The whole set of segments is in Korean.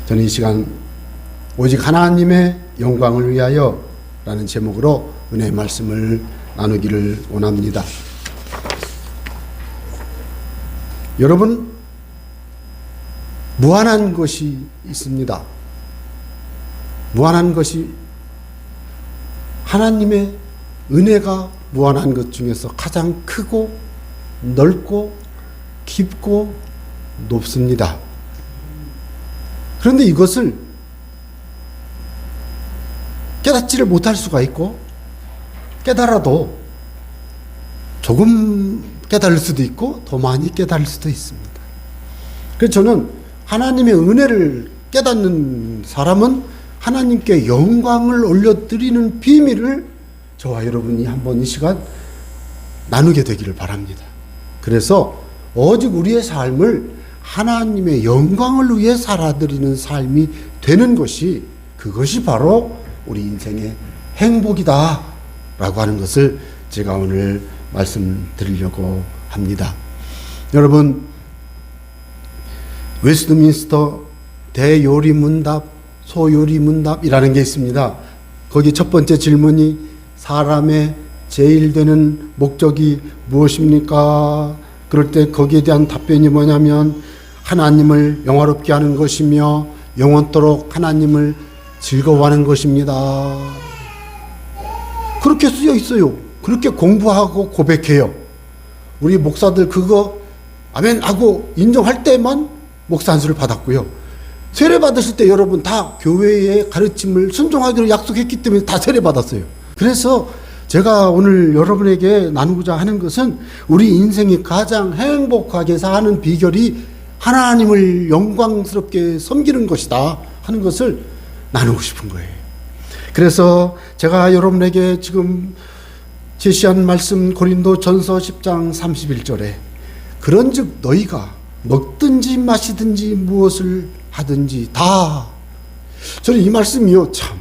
저는 이 시간 오직 하나님의 영광을 위하여 라는 제목으로 은혜의 말씀을 나누기를 원합니다. 여러분, 무한한 것이 있습니다. 무한한 것이 하나님의 은혜가 무한한 것 중에서 가장 크고 넓고 깊고 높습니다. 그런데 이것을 깨닫지를 못할 수가 있고, 깨달아도 조금 깨달을 수도 있고 더 많이 깨달을 수도 있습니다. 그래서 저는 하나님의 은혜를 깨닫는 사람은 하나님께 영광을 올려드리는 비밀을 저와 여러분이 한번 이 시간 나누게 되기를 바랍니다. 그래서 오직 우리의 삶을 하나님의 영광을 위해 살아드리는 삶이 되는 것이, 그것이 바로 우리 인생의 행복이다 라고 하는 것을 제가 오늘 말씀드리려고 합니다. 여러분, 웨스트민스터 대요리문답, 소요리문답이라는 게 있습니다. 거기 첫 번째 질문이 사람의 제일 되는 목적이 무엇입니까? 그럴 때 거기에 대한 답변이 뭐냐면 하나님을 영화롭게 하는 것이며 영원토록 하나님을 즐거워하는 것입니다. 그렇게 쓰여 있어요. 그렇게 공부하고 고백해요. 우리 목사들 그거 아멘 하고 인정할 때만 목사 안수를 받았고요. 세례 받으실 때 여러분 다 교회의 가르침을 순종하기로 약속했기 때문에 다 세례 받았어요. 그래서 제가 오늘 여러분에게 나누고자 하는 것은 우리 인생이 가장 행복하게 사는 비결이 하나님을 영광스럽게 섬기는 것이다 하는 것을 나누고 싶은 거예요. 그래서 제가 여러분에게 지금 제시한 말씀, 고린도전서 10장 31절에 그런즉 너희가 먹든지 마시든지 무엇을 하든지 다, 저는 이 말씀이요 참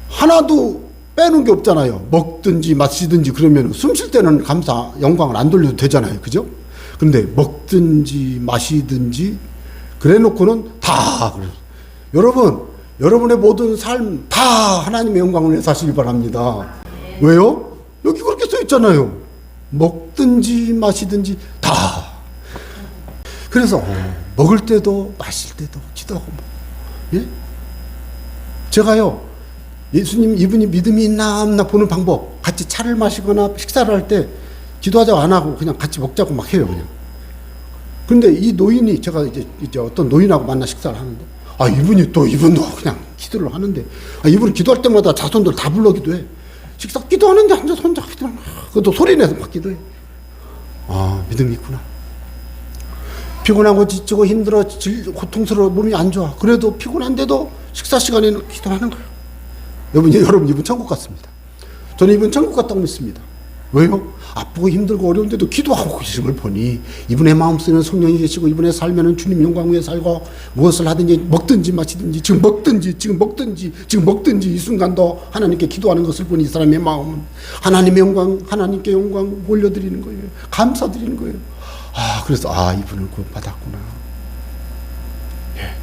하나도 빼놓은 게 없잖아요. 먹든지 마시든지 그러면 숨 쉴 때는 감사 영광을 안 돌려도 되잖아요. 그죠? 그런데 먹든지 마시든지 그래 놓고는 다 그래요. 여러분, 여러분의 모든 삶 다 하나님의 영광을 위해 사시기 바랍니다. 왜요? 여기 그렇게 써 있잖아요. 먹든지 마시든지 다. 그래서 먹을 때도 마실 때도 기도하고 예? 제가요 예수님 이분이 믿음이 있나 없나 보는 방법, 같이 차를 마시거나 식사를 할 때 기도하자고 안 하고 그냥 같이 먹자고 막 해요 그냥. 그런데 이 노인이, 제가 이제 어떤 노인하고 만나 식사를 하는데 이분도 그냥 기도를 하는데, 이분은 기도할 때마다 자손들 다 불러 기도해. 식사 기도하는데 앉아서 혼자 그것도 소리내서 막 기도해. 믿음이 있구나. 피곤하고 지치고 힘들어 고통스러워 몸이 안 좋아. 그래도 피곤한데도 식사 시간에는 기도하는 거예요. 여러분 이분 천국 같습니다. 저는 이분 천국 같다고 믿습니다. 왜요? 아프고 힘들고 어려운데도 기도하고 계신 걸 보니 이분의 마음 쓰는 성령이 계시고 이분의 삶에는 주님 영광 위에 살고 무엇을 하든지 먹든지 마시든지 지금 먹든지 이 순간도 하나님께 기도하는 것을 보니 이 사람의 마음은 하나님의 영광, 하나님께 영광 올려드리는 거예요. 감사드리는 거예요. 그래서 이분을 구원받았구나. 예.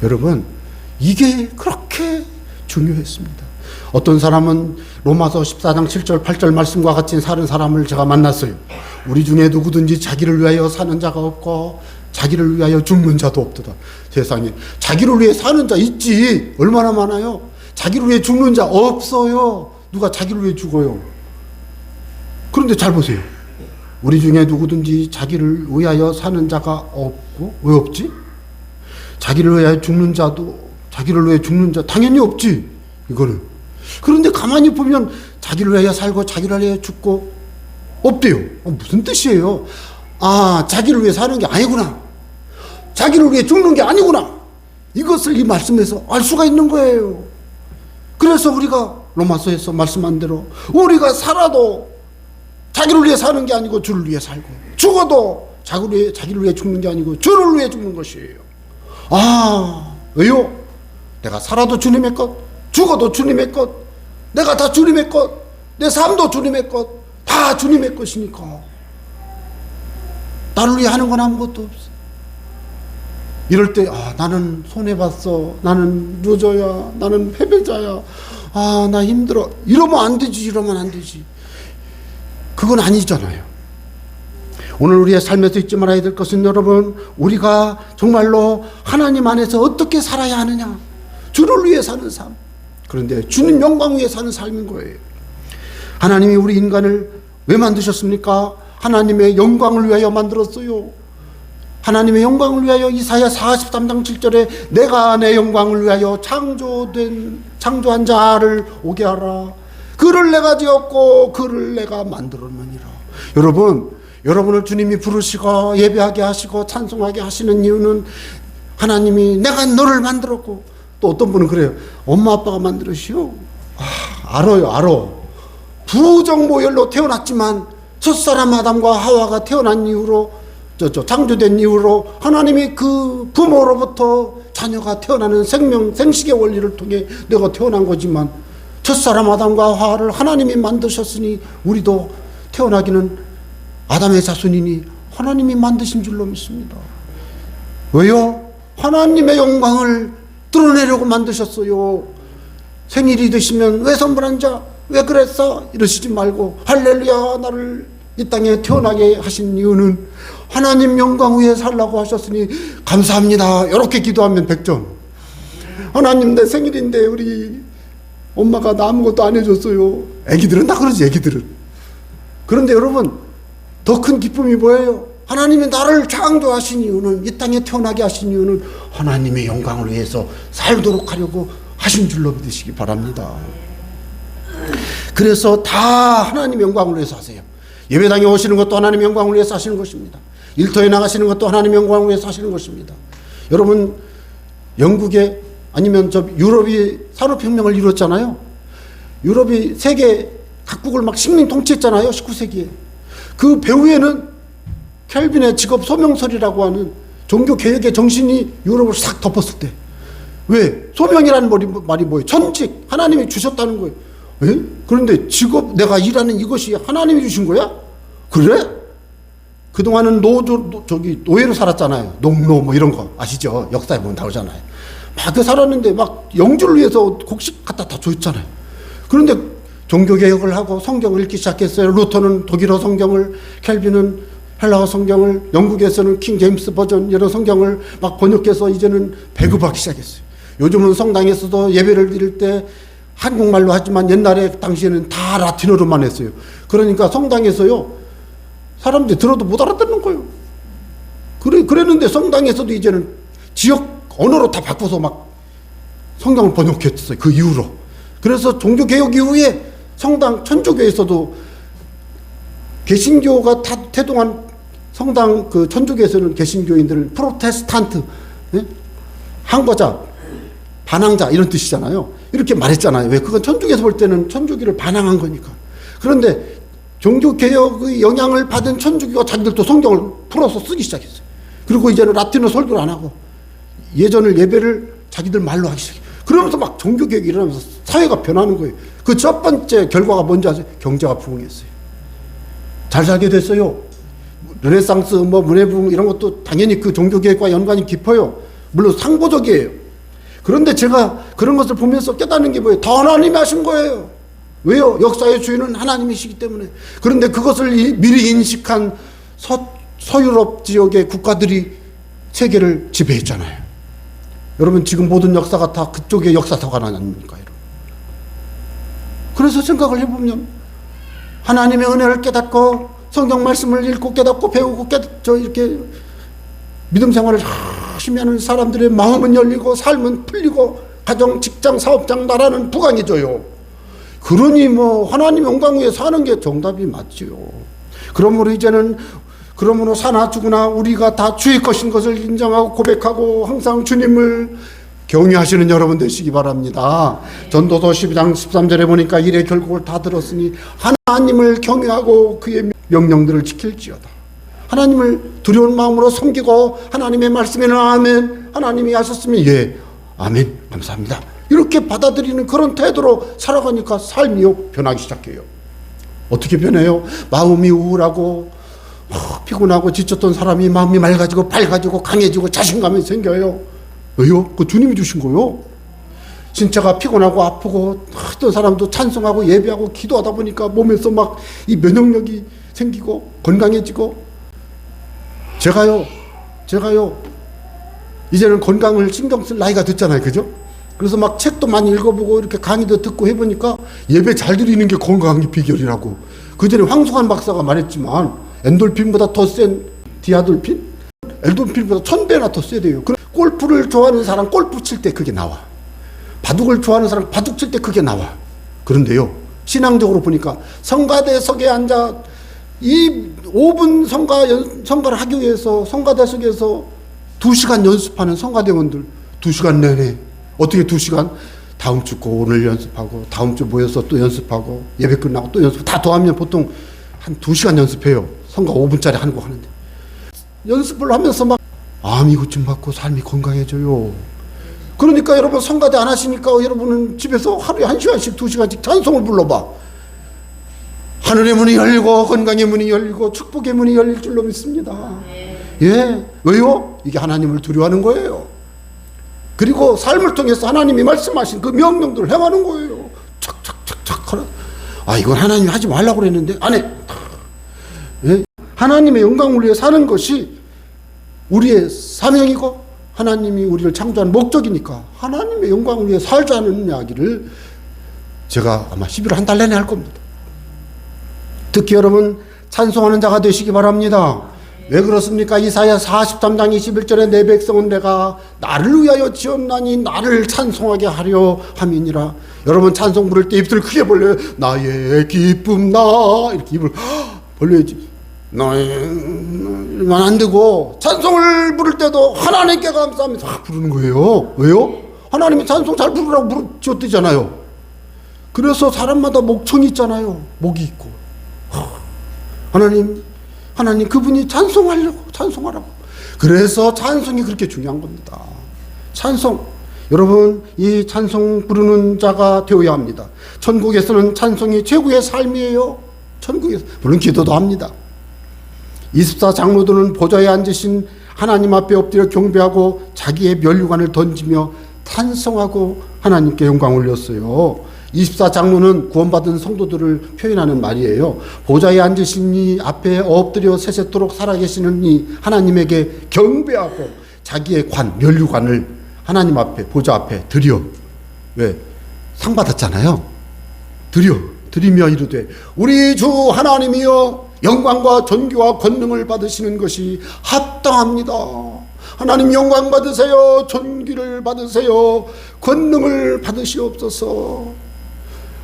여러분, 이게 그렇게 중요했습니다. 어떤 사람은 로마서 14장 7절 8절 말씀과 같이 사는 사람을 제가 만났어요. 우리 중에 누구든지 자기를 위하여 사는 자가 없고 자기를 위하여 죽는 자도 없도다. 세상에 자기를 위해 사는 자 있지. 얼마나 많아요. 자기를 위해 죽는 자 없어요. 누가 자기를 위해 죽어요. 그런데 잘 보세요. 우리 중에 누구든지 자기를 위하여 사는 자가 없고, 왜 없지? 자기를 위하여 죽는 자 당연히 없지. 이거는. 그런데 가만히 보면 자기를 위하여 살고 자기를 위하여 죽고 없대요. 무슨 뜻이에요? 자기를 위해 사는 게 아니구나. 자기를 위해 죽는 게 아니구나. 이것을 이 말씀에서 알 수가 있는 거예요. 그래서 우리가 로마서에서 말씀한 대로 우리가 살아도 자기를 위해 사는 게 아니고 주를 위해 살고, 죽어도 자기를 위해 죽는 게 아니고 주를 위해 죽는 것이에요. 왜요? 내가 살아도 주님의 것, 죽어도 주님의 것, 내가 다 주님의 것, 내 삶도 주님의 것, 다 주님의 것이니까 나를 위해 하는 건 아무것도 없어. 이럴 때 나는 손해봤어, 나는 루저야, 나는 패배자야, 나 힘들어, 이러면 안 되지, 이러면 안 되지. 그건 아니잖아요. 오늘 우리의 삶에서 잊지 말아야 될 것은, 여러분, 우리가 정말로 하나님 안에서 어떻게 살아야 하느냐. 주를 위해 사는 삶. 그런데 주님 영광 위해 사는 삶인 거예요. 하나님이 우리 인간을 왜 만드셨습니까? 하나님의 영광을 위하여 만들었어요. 하나님의 영광을 위하여. 이사야 43장 7절에 내가 내 영광을 위하여 창조한 자를 오게 하라. 그를 내가 지었고 그를 내가 만들었느니라. 여러분을 주님이 부르시고 예배하게 하시고 찬송하게 하시는 이유는 하나님이 내가 너를 만들었고, 또 어떤 분은 그래요. 엄마 아빠가 만들으시오. 알아. 부정모혈로 태어났지만 첫사람 아담과 하와가 태어난 이후로, 창조된 이후로 하나님이 그 부모로부터 자녀가 태어나는 생식의 원리를 통해 내가 태어난 거지만, 첫사람 아담과 하와를 하나님이 만드셨으니 우리도 태어나기는 아담의 자손이니 하나님이 만드신 줄로 믿습니다. 왜요? 하나님의 영광을 드러내려고 만드셨어요. 생일이 되시면 왜 선물한 자, 왜 그랬어? 이러시지 말고 할렐루야, 나를 이 땅에 태어나게 하신 이유는 하나님 영광 위에 살라고 하셨으니 감사합니다. 이렇게 기도하면 100점. 하나님, 내 생일인데 우리 엄마가 나 아무것도 안 해줬어요. 애기들은 다 그러지, 애기들은. 그런데 여러분, 더 큰 기쁨이 뭐예요? 하나님이 나를 창조하신 이유는, 이 땅에 태어나게 하신 이유는 하나님의 영광을 위해서 살도록 하려고 하신 줄로 믿으시기 바랍니다. 그래서 다 하나님의 영광을 위해서 하세요. 예배당에 오시는 것도 하나님의 영광을 위해서 하시는 것입니다. 일터에 나가시는 것도 하나님의 영광을 위해서 하시는 것입니다. 여러분, 영국에 아니면 유럽이 산업혁명을 이뤘잖아요. 유럽이 세계 각국을 막 식민 통치했잖아요. 19세기에. 그 배후에는 켈빈의 직업 소명설이라고 하는 종교개혁의 정신이 유럽을 싹 덮었을 때. 왜? 소명이라는 말이 뭐예요? 천직, 하나님이 주셨다는 거예요. 왜? 그런데 직업, 내가 일하는 이것이 하나님이 주신 거야? 그래? 그동안은 노예로 살았잖아요. 농노 뭐 이런 거 아시죠? 역사에 보면 나오잖아요. 막 살았는데 막 영주를 위해서 곡식 갖다 다 줬잖아요. 그런데 종교개혁을 하고 성경을 읽기 시작했어요. 루터는 독일어 성경을, 켈빈은 헬라어 성경을, 영국에서는 킹 제임스 버전 여러 성경을 막 번역해서 이제는 배급하기 시작했어요. 요즘은 성당에서도 예배를 드릴 때 한국말로 하지만 옛날에 당시에는 다 라틴어로만 했어요. 그러니까 성당에서요, 사람들이 들어도 못 알아듣는 거예요. 그랬는데 성당에서도 이제는 지역 언어로 다 바꿔서 막 성경을 번역했어요. 그 이후로. 그래서 종교개혁 이후에 성당, 천주교에서도 개신교가 태동한 성당, 그 천주교에서는 개신교인들을 프로테스탄트, 항거자, 반항자 이런 뜻이잖아요. 이렇게 말했잖아요. 왜? 그건 천주교에서 볼 때는 천주교를 반항한 거니까. 그런데 종교개혁의 영향을 받은 천주교가 자기들도 성경을 풀어서 쓰기 시작했어요. 그리고 이제는 라틴어 설교를 안 하고 예배를 자기들 말로 하기 시작해요. 그러면서 막 종교개혁이 일어나면서 사회가 변하는 거예요. 그 첫 번째 결과가 뭔지 아세요? 경제가 부흥했어요. 잘 살게 됐어요. 르네상스, 문해부흥 이런 것도 당연히 그 종교개혁과 연관이 깊어요. 물론 상보적이에요. 그런데 제가 그런 것을 보면서 깨닫는 게 뭐예요? 다 하나님이 하신 거예요. 왜요? 역사의 주인은 하나님이시기 때문에. 그런데 그것을 미리 인식한 서유럽 지역의 국가들이 세계를 지배했잖아요. 여러분, 지금 모든 역사가 다 그쪽의 역사서가 아닙니까? 그래서 생각을 해보면 하나님의 은혜를 깨닫고 성경 말씀을 읽고 깨닫고 배우고 이렇게 믿음 생활을 열심히 하는 사람들의 마음은 열리고 삶은 풀리고 가정, 직장, 사업장, 나라는 부강해져요. 그러니 하나님 영광 위에 사는 게 정답이 맞지요. 그러므로 사나 죽으나 우리가 다 주의 것인 것을 인정하고 고백하고 항상 주님을 경외하시는 여러분 되시기 바랍니다. 전도서 12장 13절에 보니까 일의 결국을 다 들었으니 하나님을 경외하고 그의 명령들을 지킬지어다. 하나님을 두려운 마음으로 섬기고 하나님의 말씀에는 아멘, 하나님이 하셨으면 예, 아멘, 감사합니다. 이렇게 받아들이는 그런 태도로 살아가니까 삶이 변하기 시작해요. 어떻게 변해요? 마음이 우울하고 피곤하고 지쳤던 사람이 마음이 맑아지고 밝아지고 강해지고 자신감이 생겨요. 왜요? 그 주님이 주신 거요. 신체가 피곤하고 아프고 어떤 사람도 찬송하고 예배하고 기도하다 보니까 몸에서 막 이 면역력이 생기고 건강해지고, 제가요 이제는 건강을 신경 쓸 나이가 됐잖아요. 그죠? 그래서 막 책도 많이 읽어보고 이렇게 강의도 듣고 해보니까 예배 잘 드리는 게 건강의 비결이라고. 그전에 황수관 박사가 말했지만 엔돌핀보다 더 센 디아돌핀? 엔돌핀보다 1000배나 더 세대요. 골프를 좋아하는 사람 골프 칠 때 그게 나와. 바둑을 좋아하는 사람 바둑 칠 때 그게 나와. 그런데요, 신앙적으로 보니까 성가대석에 앉아 이 5분 성가를 하기 위해서 성가대석에서 2시간 연습하는 성가대원들, 2시간 내내 어떻게 2시간? 다음 주 거 오늘 연습하고 다음 주 모여서 또 연습하고 예배 끝나고 또 연습 다 더하면 보통 한 2시간 연습해요. 성가 5분짜리 하는 거 하는데 연습을 하면서 막 암이 고침받고 삶이 건강해져요. 그러니까 여러분 성가대 안 하시니까 여러분은 집에서 하루에 1시간씩 2시간씩 찬송을 불러봐. 하늘의 문이 열리고 건강의 문이 열리고 축복의 문이 열릴 줄로 믿습니다. 예, 왜요? 이게 하나님을 두려워하는 거예요. 그리고 삶을 통해서 하나님이 말씀하신 그 명령들을 행하는 거예요. 착착착착. 아, 이건 하나님이 하지 말라고 그랬는데 안 해. 예? 하나님의 영광을 위해 사는 것이 우리의 사명이고 하나님이 우리를 창조한 목적이니까 하나님의 영광을 위해 살자는 이야기를 제가 아마 11월 한 달 내내 할 겁니다. 특히 여러분 찬송하는 자가 되시기 바랍니다. 왜 그렇습니까? 이사야 43장 21절에 내 백성은 내가 나를 위하여 지었나니 나를 찬송하게 하려 함이니라. 여러분 찬송 부를 때 입술을 크게 벌려요. 나의 기쁨 나 이렇게 입을 벌려야지. 나만 안 되고 찬송을 부를 때도 하나님께 감사하면서 부르는 거예요. 왜요? 하나님이 찬송 잘 부르라고 지었대잖아요. 그래서 사람마다 목청이 있잖아요. 목이 있고. 하나님 그분이 찬송하라고. 그래서 찬송이 그렇게 중요한 겁니다. 찬송. 여러분 이 찬송 부르는 자가 되어야 합니다. 천국에서는 찬송이 최고의 삶이에요. 천국에서 물론 기도도 합니다. 24 장로들은 보좌에 앉으신 하나님 앞에 엎드려 경배하고 자기의 면류관을 던지며 찬송하고 하나님께 영광 올렸어요. 24 장로는 구원받은 성도들을 표현하는 말이에요. 보좌에 앉으신 이 앞에 엎드려 세세토록 살아계시는 이 하나님에게 경배하고 자기의 면류관을 하나님 앞에 보좌 앞에 드려. 왜? 상 받았잖아요. 드리며 이르되 우리 주 하나님이여 영광과 존귀와 권능을 받으시는 것이 합당합니다. 하나님 영광 받으세요. 존귀를 받으세요. 권능을 받으시옵소서.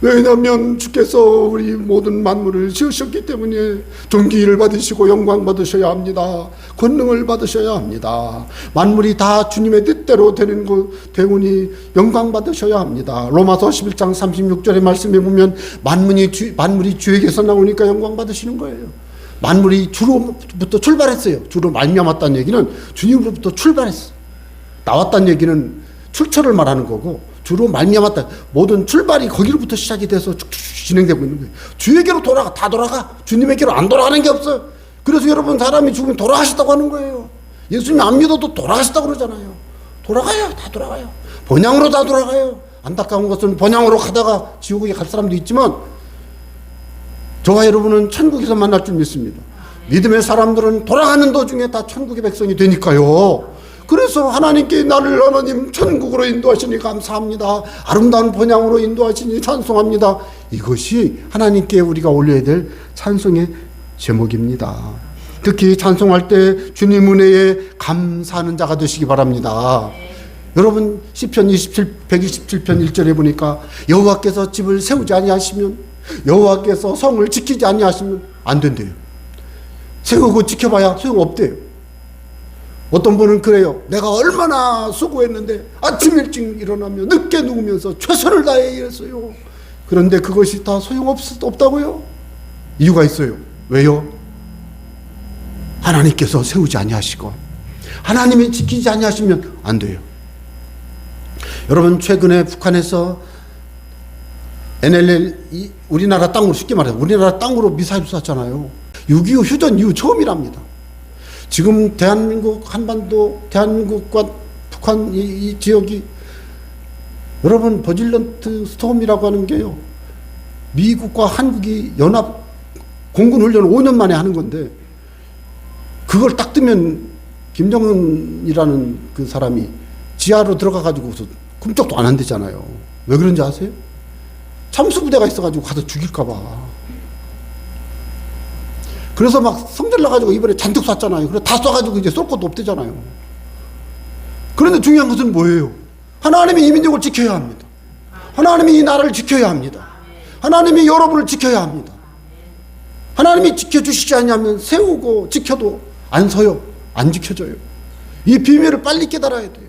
왜냐하면 주께서 우리 모든 만물을 지으셨기 때문에 존귀를 받으시고 영광 받으셔야 합니다. 권능을 받으셔야 합니다. 만물이 다 주님의 뜻대로 되는 것 때문에 영광 받으셔야 합니다. 로마서 11장 36절의 말씀에 보면 만물이 주에게서 나오니까 영광 받으시는 거예요. 만물이 주로부터 출발했어요. 주로 말미암았다는 얘기는 주님으로부터 출발했어. 나왔다는 얘기는 출처를 말하는 거고, 주로 말미암았다. 모든 출발이 거기로부터 시작이 돼서 쭉쭉 진행되고 있는 거예요. 주에게로 다 돌아가. 주님에게로 안 돌아가는 게 없어요. 그래서 여러분 사람이 죽으면 돌아가셨다고 하는 거예요. 예수님 안 믿어도 돌아가셨다고 그러잖아요. 다 돌아가요. 번향으로 다 돌아가요. 안타까운 것은 번향으로 가다가 지옥에 갈 사람도 있지만 저와 여러분은 천국에서 만날 줄 믿습니다. 믿음의 사람들은 돌아가는 도중에 다 천국의 백성이 되니까요. 그래서 하나님께 나를 하나님 천국으로 인도하시니 감사합니다. 아름다운 번향으로 인도하시니 찬송합니다. 이것이 하나님께 우리가 올려야 될 찬송의 제목입니다. 특히 찬송할 때 주님 은혜에 감사하는 자가 되시기 바랍니다. 여러분 시편 127편 1절에 보니까 여호와께서 집을 세우지 아니하시면, 여호와께서 성을 지키지 아니하시면 안 된대요. 세우고 지켜봐야 소용없대요. 어떤 분은 그래요. 내가 얼마나 수고했는데 아침 일찍 일어나며 늦게 누우면서 최선을 다해 일했어요. 그런데 그것이 다 소용없다고요? 이유가 있어요. 왜요? 하나님께서 세우지 아니하시고 하나님이 지키지 아니하시면 안 돼요. 여러분 최근에 북한에서 NLL 우리나라 땅으로 쉽게 말해서 우리나라 땅으로 미사일 쐈잖아요. 6.25 휴전 이후 처음이랍니다. 지금 대한민국 한반도, 대한민국과 북한 이 지역이 여러분 버질런트 스톰이라고 하는 게요. 미국과 한국이 연합 공군 훈련을 5년 만에 하는 건데 그걸 딱 뜨면 김정은이라는 그 사람이 지하로 들어가가지고서 꿈쩍도 안 한대잖아요. 왜 그런지 아세요? 참수부대가 있어가지고 가서 죽일까봐. 그래서 막 성질나가지고 이번에 잔뜩 쐈잖아요. 그래 다 쏴가지고 이제 쏠 것도 없대잖아요. 그런데 중요한 것은 뭐예요? 하나님이 이 민족을 지켜야 합니다. 하나님이 이 나라를 지켜야 합니다. 하나님이 여러분을 지켜야 합니다. 하나님이 지켜주시지 않냐면 세우고 지켜도 안 서요. 안 지켜져요. 이 비밀을 빨리 깨달아야 돼요.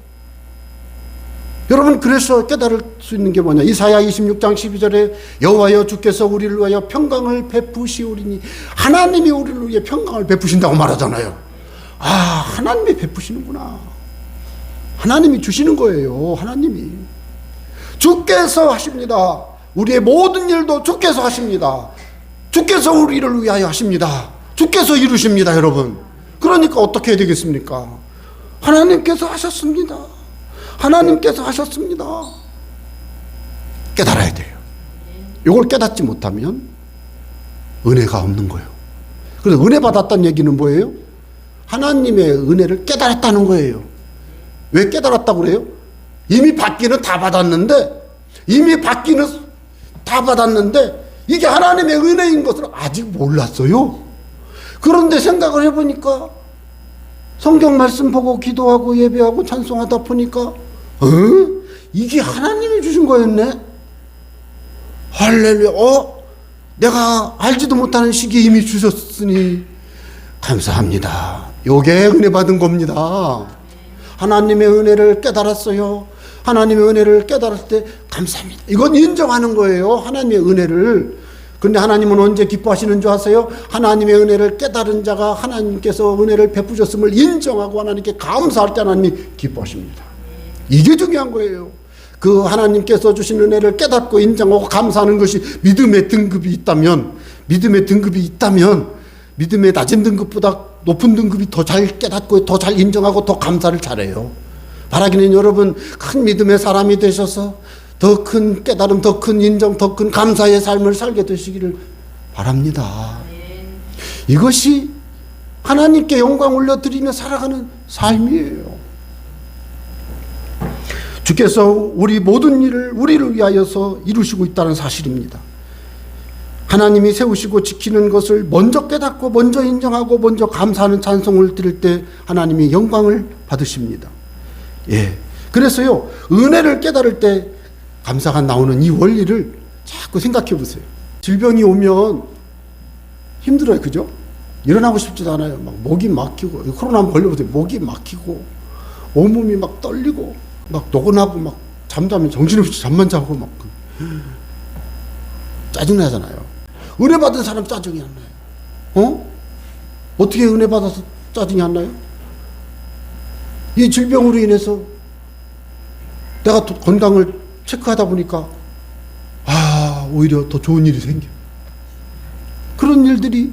여러분 그래서 깨달을 수 있는 게 뭐냐. 이사야 26장 12절에 여호와여 주께서 우리를 위하여 평강을 베푸시오리니 하나님이 우리를 위해 평강을 베푸신다고 말하잖아요. 아 하나님이 베푸시는구나. 하나님이 주시는 거예요. 하나님이 주께서 하십니다. 우리의 모든 일도 주께서 하십니다. 주께서 우리를 위하여 하십니다. 주께서 이루십니다. 여러분 그러니까 어떻게 해야 되겠습니까? 하나님께서 하셨습니다. 하나님께서 하셨습니다. 깨달아야 돼요. 이걸 깨닫지 못하면 은혜가 없는 거예요. 그래서 은혜 받았다는 얘기는 뭐예요? 하나님의 은혜를 깨달았다는 거예요. 왜 깨달았다고 그래요? 이미 받기는 다 받았는데 이게 하나님의 은혜인 것을 아직 몰랐어요. 그런데 생각을 해보니까 성경 말씀 보고 기도하고 예배하고 찬송하다 보니까 이게 하나님이 주신 거였네. 할렐루야. 내가 알지도 못하는 시기에 이미 주셨으니 감사합니다. 요게 은혜 받은 겁니다. 하나님의 은혜를 깨달았어요. 하나님의 은혜를 깨달았을 때 감사합니다. 이건 인정하는 거예요. 하나님의 은혜를. 근데 하나님은 언제 기뻐하시는 줄 아세요? 하나님의 은혜를 깨달은 자가 하나님께서 은혜를 베푸셨음을 인정하고 하나님께 감사할 때 하나님이 기뻐하십니다. 이게 중요한 거예요. 그 하나님께서 주신 은혜를 깨닫고 인정하고 감사하는 것이 믿음의 등급이 있다면 믿음의 낮은 등급보다 높은 등급이 더 잘 깨닫고 더 잘 인정하고 더 감사를 잘해요. 바라기는 여러분 큰 믿음의 사람이 되셔서 더 큰 깨달음, 더 큰 인정, 더 큰 감사의 삶을 살게 되시기를 바랍니다. 이것이 하나님께 영광 올려드리며 살아가는 삶이에요. 주께서 우리 모든 일을 우리를 위하여서 이루시고 있다는 사실입니다. 하나님이 세우시고 지키는 것을 먼저 깨닫고 먼저 인정하고 먼저 감사하는 찬송을 드릴 때 하나님이 영광을 받으십니다. 예. 그래서요, 은혜를 깨달을 때 감사가 나오는 이 원리를 자꾸 생각해 보세요. 질병이 오면 힘들어요. 그죠? 일어나고 싶지도 않아요. 막 목이 막히고, 코로나 한번 걸려보세요. 목이 막히고, 온몸이 막 떨리고, 막 노곤하고, 막 잠자면 정신없이 잠만 자고, 막 짜증나잖아요. 은혜 받은 사람 짜증이 안 나요. 어떻게 은혜 받아서 짜증이 안 나요? 이 질병으로 인해서 내가 건강을 체크하다 보니까 오히려 더 좋은 일이 생겨. 그런 일들이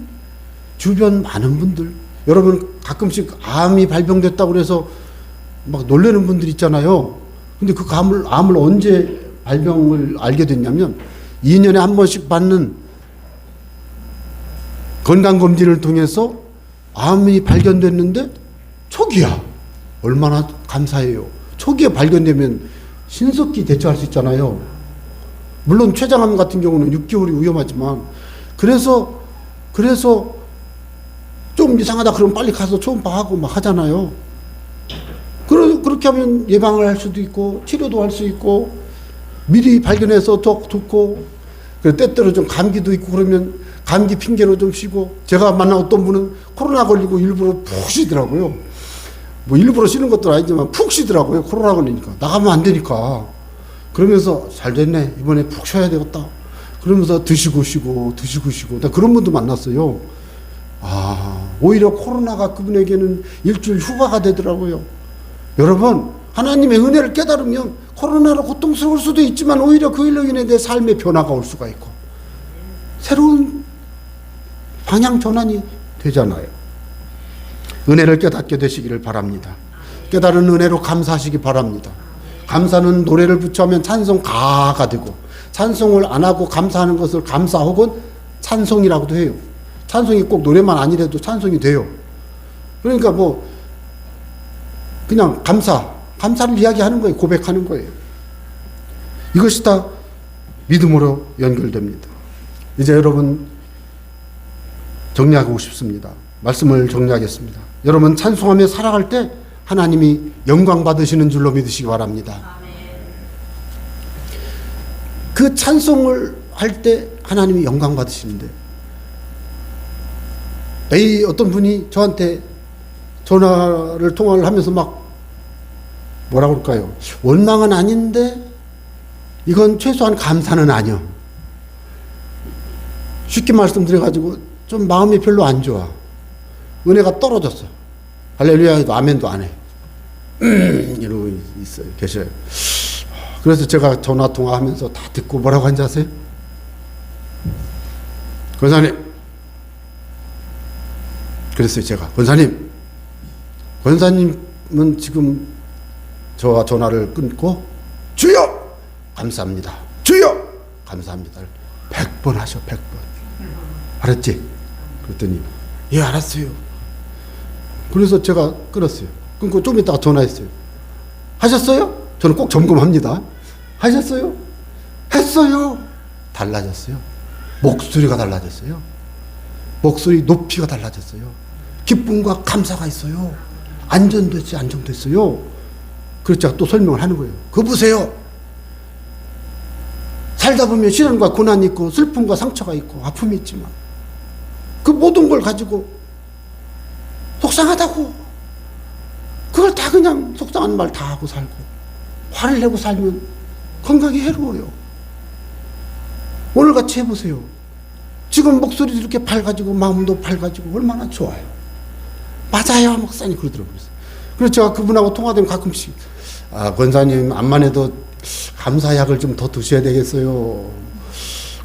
주변 많은 분들, 여러분 가끔씩 암이 발병됐다고 그래서 막 놀라는 분들 있잖아요. 근데 그 암을 언제 발병을 알게 됐냐면 2년에 한 번씩 받는 건강검진을 통해서 암이 발견됐는데 초기야. 얼마나 감사해요. 초기에 발견되면 신속히 대처할 수 있잖아요. 물론 췌장암 같은 경우는 6개월이 위험하지만 그래서 좀 이상하다 그러면 빨리 가서 초음파하고 막 하잖아요. 그렇게 하면 예방을 할 수도 있고 치료도 할 수 있고 미리 발견해서 더 좋고 때때로 좀 감기도 있고 그러면 감기 핑계로 좀 쉬고 제가 만난 어떤 분은 코로나 걸리고 일부러 푹 쉬더라고요. 뭐 일부러 쉬는 것도 아니지만 푹 쉬더라고요. 코로나 걸리니까 나가면 안 되니까. 그러면서 잘 됐네. 이번에 푹 쉬어야 되겠다. 그러면서 드시고 쉬고 나 그런 분도 만났어요. 오히려 코로나가 그분에게는 일주일 휴가가 되더라고요. 여러분 하나님의 은혜를 깨달으면 코로나로 고통스러울 수도 있지만 오히려 그 일로 인해 내 삶의 변화가 올 수가 있고 새로운 방향 전환이 되잖아요. 은혜를 깨닫게 되시기를 바랍니다. 깨달은 은혜로 감사하시기 바랍니다. 감사는 노래를 붙여하면 찬송 가가 되고, 찬송을 안 하고 감사하는 것을 감사 혹은 찬송이라고도 해요. 찬송이 꼭 노래만 아니라도 찬송이 돼요. 그러니까 뭐 그냥 감사를 이야기하는 거예요. 고백하는 거예요. 이것이 다 믿음으로 연결됩니다. 이제 여러분 정리하고 싶습니다. 말씀을 정리하겠습니다. 여러분 찬송하며 살아갈 때 하나님이 영광 받으시는 줄로 믿으시기 바랍니다. 그 찬송을 할 때 하나님이 영광 받으시는데, 어떤 분이 저한테 통화를 하면서 막 뭐라고 그럴까요? 원망은 아닌데 이건 최소한 감사는 아니요. 쉽게 말씀드려가지고 좀 마음이 별로 안 좋아. 은혜가 떨어졌어. 할렐루야도 아멘도 안 해. 이러고 계셔요. 그래서 제가 전화 통화하면서 다 듣고 뭐라고 한지 아세요? 권사님, 그랬어요. 제가 권사님은 지금 저와 전화를 끊고 주여 감사합니다, 주여 감사합니다 100번 하셔. 100번 알았지? 그랬더니 예 알았어요. 그래서 제가 끊었어요. 끊고 좀 이따가 전화했어요. 하셨어요? 저는 꼭 점검합니다. 하셨어요? 했어요. 달라졌어요. 목소리가 달라졌어요. 목소리 높이가 달라졌어요. 기쁨과 감사가 있어요. 안정됐어요. 그래서 제가 또 설명을 하는 거예요. 그거 보세요. 살다 보면 시련과 고난이 있고 슬픔과 상처가 있고 아픔이 있지만 그 모든 걸 가지고 속상하다고 그걸 다 그냥 속상한 말 다 하고 살고 화를 내고 살면 건강에 해로워요. 오늘같이 해보세요. 지금 목소리도 이렇게 밝아지고 마음도 밝아지고 얼마나 좋아요. 맞아요 목사님 그러더라고요. 그래서 제가 그분하고 통화되면 가끔씩 권사님 암만 해도 감사약을 좀 더 드셔야 되겠어요.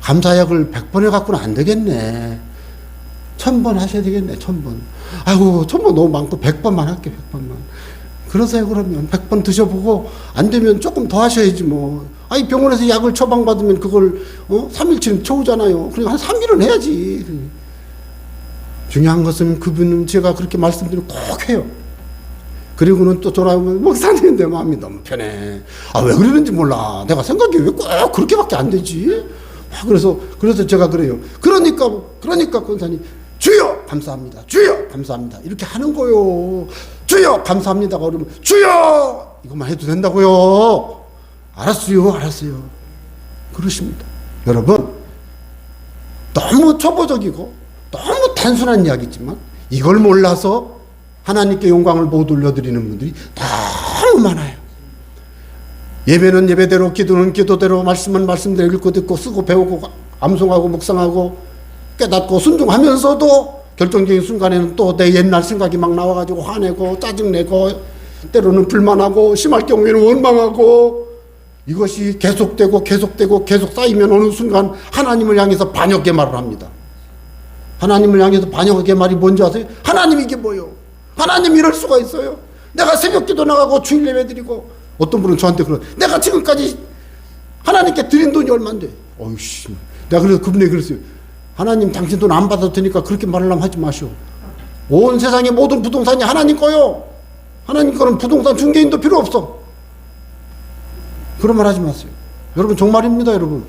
감사약을 100번 해갖고는 안 되겠네. 1000번 하셔야 되겠네. 1000번. 아이고 1000번 너무 많고 100번만 할게. 100번만. 그러세요. 그러면 100번 드셔보고 안 되면 조금 더 하셔야지 뭐. 아니 병원에서 약을 처방받으면 그걸 3일치는 쳐오잖아요. 그러니까 한 3일은 해야지. 중요한 것은 그분은 제가 그렇게 말씀드리면 꼭 해요. 그리고는 또 전화하면 목사님 내 마음이 너무 편해. 왜 그러는지 몰라. 내가 생각이 왜 꼭 그렇게밖에 안 되지? 그래서 제가 그래요. 그러니까 권사님 주여 감사합니다. 주여 감사합니다. 이렇게 하는 거요. 주여 감사합니다가 그러면 주여 이것만 해도 된다고요. 알았어요. 그러십니다. 여러분 너무 초보적이고 너무 단순한 이야기지만 이걸 몰라서 하나님께 영광을 못 올려드리는 분들이 너무 많아요. 예배는 예배대로, 기도는 기도대로, 말씀은 말씀대로 읽고 듣고 쓰고 배우고 암송하고 묵상하고 깨닫고 순종하면서도 결정적인 순간에는 또 내 옛날 생각이 막 나와가지고 화내고 짜증내고 때로는 불만하고 심할 경우에는 원망하고 이것이 계속되고 계속 쌓이면 어느 순간 하나님을 향해서 반역의 말을 합니다. 하나님을 향해서 반역의 말이 뭔지 아세요? 하나님 이게 뭐요? 하나님 이럴 수가 있어요? 내가 새벽기도 나가고 주일 예배 드리고 어떤 분은 저한테 내가 지금까지 하나님께 드린 돈이 얼만데 어이씨 내가 그래서 그분에게 그랬어요. 하나님 당신 돈 안 받아도 되니까 그렇게 말하려면 하지 마시오. 온 세상의 모든 부동산이 하나님 거요. 하나님 거는 부동산 중개인도 필요 없어. 그런 말 하지 마세요. 여러분 정말입니다. 여러분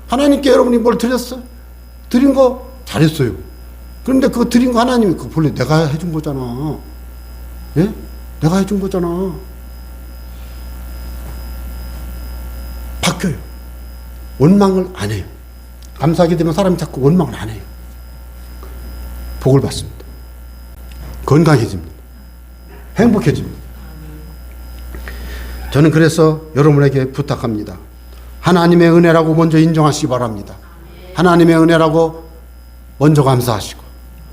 하나님께 여러분이 뭘 드렸어? 드린 거 잘했어요. 그런데 그거 드린 거 하나님이 그거 본래 내가 해준 거잖아. 예? 내가 해준 거잖아. 바뀌어요. 원망을 안 해요. 감사하게 되면 사람이 자꾸 원망을 안 해요. 복을 받습니다. 건강해집니다. 행복해집니다. 저는 그래서 여러분에게 부탁합니다. 하나님의 은혜라고 먼저 인정하시기 바랍니다. 하나님의 은혜라고 먼저 감사하시고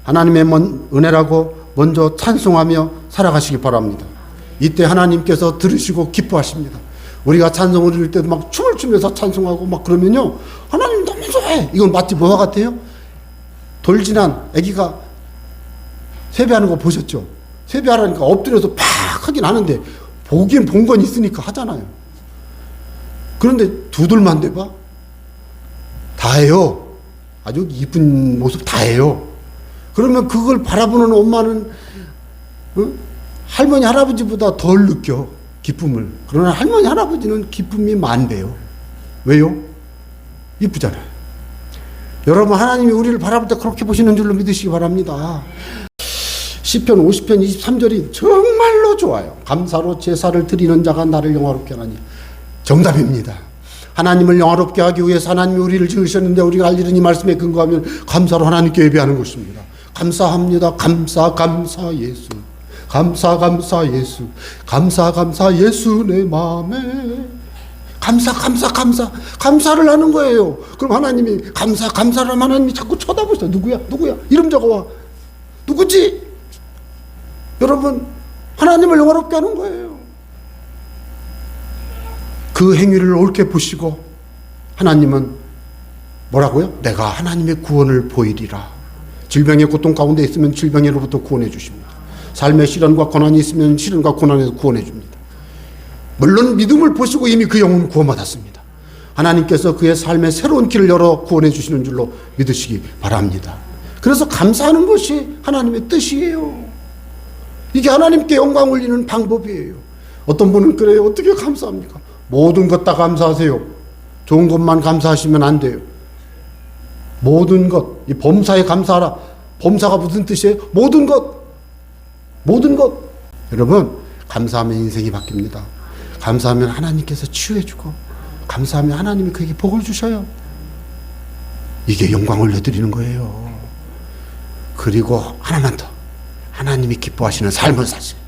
하나님의 은혜라고 먼저 찬송하며 살아가시기 바랍니다. 이때 하나님께서 들으시고 기뻐하십니다. 우리가 찬송을 드릴 때도 막 춤을 추면서 찬송하고 막 그러면요 하나님 너무 좋아해. 이건 마치 뭐와 같아요? 돌진한 아기가 세배하는 거 보셨죠? 세배하라니까 엎드려서 팍 하긴 하는데 보긴 본 건 있으니까 하잖아요. 그런데 두들만 대봐? 다 해요. 아주 이쁜 모습 다 해요. 그러면 그걸 바라보는 엄마는 할머니 할아버지보다 덜 느껴 기쁨을. 그러나 할머니 할아버지는 기쁨이 만배요. 왜요? 이쁘잖아요. 여러분, 하나님이 우리를 바라볼 때 그렇게 보시는 줄로 믿으시기 바랍니다. 시편 50편 23절이 정말로 좋아요. 감사로 제사를 드리는 자가 나를 영화롭게 하나니. 정답입니다. 하나님을 영화롭게 하기 위해서 하나님이 우리를 지으셨는데 우리가 할 일은 이 말씀에 근거하면 감사로 하나님께 예배하는 것입니다. 감사합니다. 감사 예수. 감사 예수. 감사 예수 내 마음에. 감사를 하는 거예요. 그럼 하나님이 감사를 하면 하나님이 자꾸 쳐다보시죠. 누구야? 이름 적어와. 누구지? 여러분, 하나님을 영화롭게 하는 거예요. 그 행위를 옳게 보시고 하나님은 뭐라고요? 내가 하나님의 구원을 보이리라. 질병의 고통 가운데 있으면 질병으로부터 구원해 주십니다. 삶의 시련과 고난이 있으면 시련과 고난에서 구원해 줍니다. 물론 믿음을 보시고 이미 그 영혼은 구원받았습니다. 하나님께서 그의 삶의 새로운 길을 열어 구원해 주시는 줄로 믿으시기 바랍니다. 그래서 감사하는 것이 하나님의 뜻이에요. 이게 하나님께 영광 올리는 방법이에요. 어떤 분은 그래요. 어떻게 감사합니까? 모든 것 다 감사하세요. 좋은 것만 감사하시면 안 돼요. 모든 것, 이 범사에 감사하라. 범사가 무슨 뜻이에요? 모든 것. 여러분, 감사하면 인생이 바뀝니다. 감사하면 하나님께서 치유해주고, 감사하면 하나님이 그에게 복을 주셔요. 이게 영광 올려드리는 거예요. 그리고 하나만 더, 하나님이 기뻐하시는 삶을 사세요.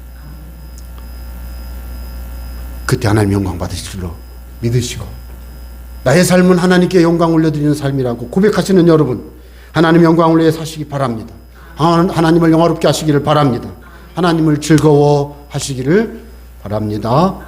그때 하나님 영광 받으실 줄로 믿으시고, 나의 삶은 하나님께 영광 올려드리는 삶이라고 고백하시는 여러분, 하나님 영광 올려 사시기 바랍니다. 하나님을 영화롭게 하시기를 바랍니다. 하나님을 즐거워하시기를 바랍니다.